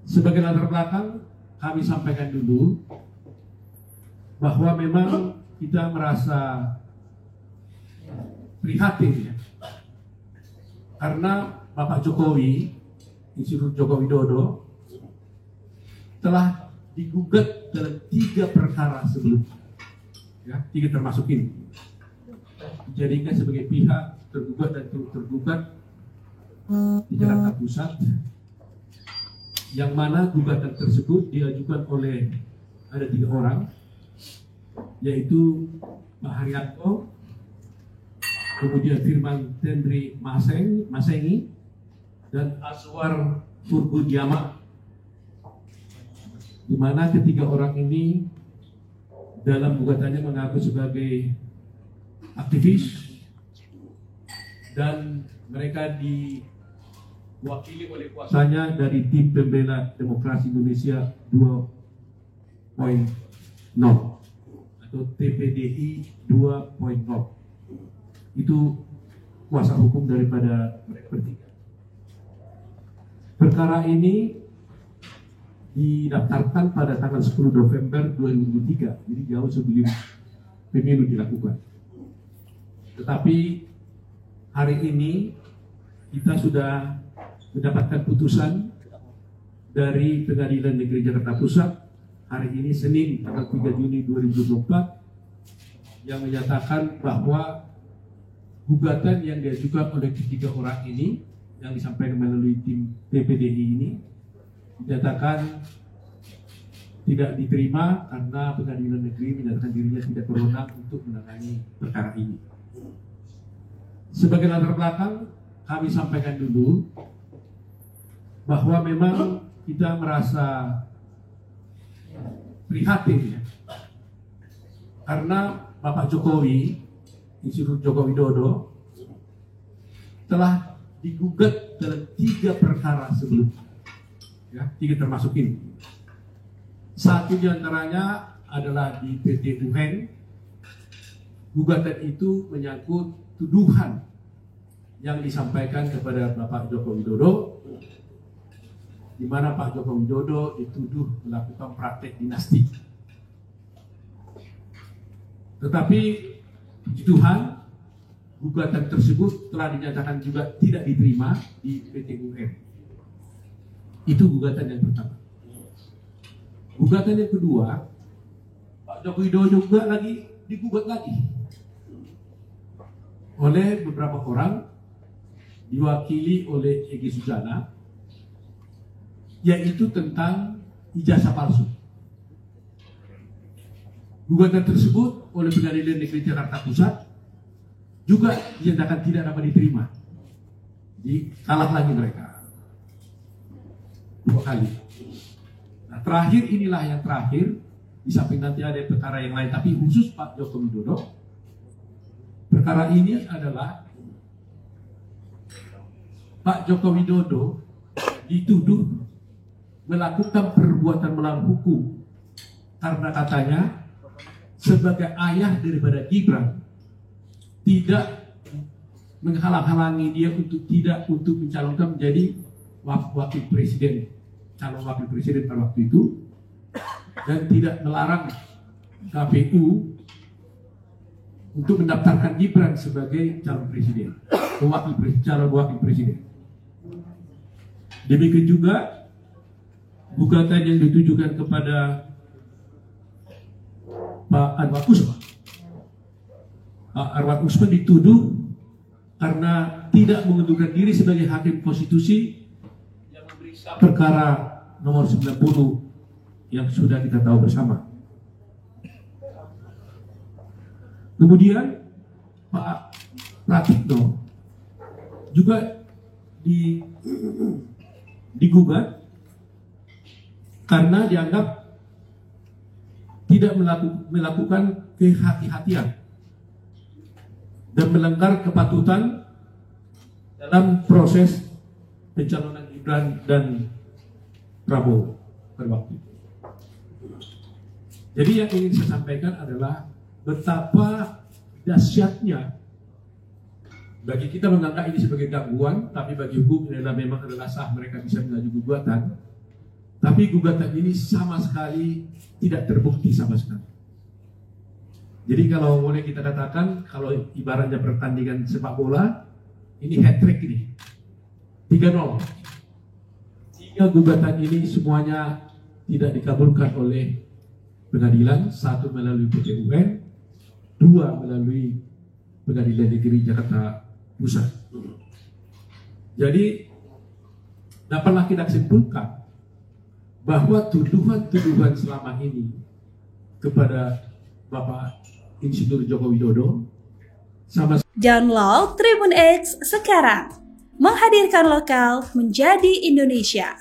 Sebagai latar belakang, kami sampaikan dulu bahwa memang kita merasa prihatin ya, karena Bapak Jokowi, Institut Joko Widodo, telah digugat dalam 3 perkara sebelumnya, ya, 3 termasuk ini, dijadikan sebagai pihak tergugat dan tergugat di Jakarta Pusat, yang mana gugatan tersebut diajukan oleh ada 3 orang, yaitu Pak Haryanto, kemudian Firman Tendri Masengi, dan Aswar Furgudiama, di mana ketiga orang ini dalam gugatannya mengaku sebagai aktivis dan mereka diwakili oleh kuasanya dari tim pembela demokrasi Indonesia 2.0 atau TPDI 2.0. Itu kuasa hukum daripada mereka bertiga. Perkara ini didaftarkan pada tanggal 10 November 2003, jadi jauh sebelum pemilu dilakukan. Tetapi hari ini kita sudah mendapatkan putusan dari Pengadilan Negeri Jakarta Pusat hari ini Senin tanggal 3 Juni 2024 yang menyatakan bahwa gugatan yang diajukan oleh ketiga orang ini yang disampaikan melalui tim TPDI ini dinyatakan tidak diterima karena Pengadilan Negeri menyatakan dirinya tidak berwenang untuk menangani perkara ini. Sebagai latar belakang, kami sampaikan dulu bahwa memang kita merasa prihatin ya, karena Bapak Jokowi, Institut Joko Widodo, telah digugat dalam 3 perkara sebelumnya, ya, 3 termasuk ini. Satu diantaranya adalah di PT UN. Gugatan itu menyangkut tuduhan yang disampaikan kepada Bapak Joko Widodo, di mana Pak Joko Widodo dituduh melakukan praktek dinasti. Tetapi puji Tuhan, gugatan tersebut telah dinyatakan juga tidak diterima di PT UN. Itu gugatan yang pertama. Gugatan yang kedua, Pak Joko Widodo juga digugat lagi oleh beberapa orang, diwakili oleh Egy Sujana, yaitu tentang ijazah palsu. Gugatan tersebut oleh Pengadilan Negeri Jakarta Pusat juga dinyatakan tidak dapat diterima. Kalah lagi mereka 2 kali. Nah, terakhir inilah yang terakhir, di samping nanti ada perkara yang lain, tapi khusus Pak Joko Widodo. Perkara ini adalah Pak Joko Widodo dituduh melakukan perbuatan melawan hukum karena katanya sebagai ayah daripada Gibran tidak menghalang-halangi dia untuk mencalonkan menjadi wakil presiden, calon wakil presiden pada waktu itu, dan tidak melarang KPU untuk mendaftarkan Gibran sebagai calon presiden, calon wakil presiden. Demikian juga gugatan yang ditujukan kepada Pak Anwar Usman. Pak Anwar Usman dituduh karena tidak mengundurkan diri sebagai hakim konstitusi yang memeriksa perkara nomor 90 yang sudah kita tahu bersama. Kemudian Pak Pratikno juga digugat karena dianggap tidak melakukan kehati-hatian dan melanggar kepatutan dalam proses pencalonan Gibran dan Prabowo pada waktu itu. Jadi yang ingin saya sampaikan adalah betapa dahsyatnya bagi kita menganggap ini sebagai gangguan, tapi bagi hukum adalah memang adalah sah mereka bisa mengajukan gugatan. Tapi gugatan ini sama sekali tidak terbukti sama sekali. Jadi kalau boleh kita katakan, kalau ibaratnya pertandingan sepak bola, ini hat-trick ini. 3-0. 3 gugatan ini semuanya tidak dikabulkan oleh pengadilan, 1 melalui PT UN, 2 melalui Pengadilan Negeri Jakarta Pusat. Jadi dapatlah kita simpulkan bahwa tuduhan-tuduhan selama ini kepada Bapak Insinyur Joko Widodo sama. Download Tribun X sekarang, menghadirkan lokal menjadi Indonesia.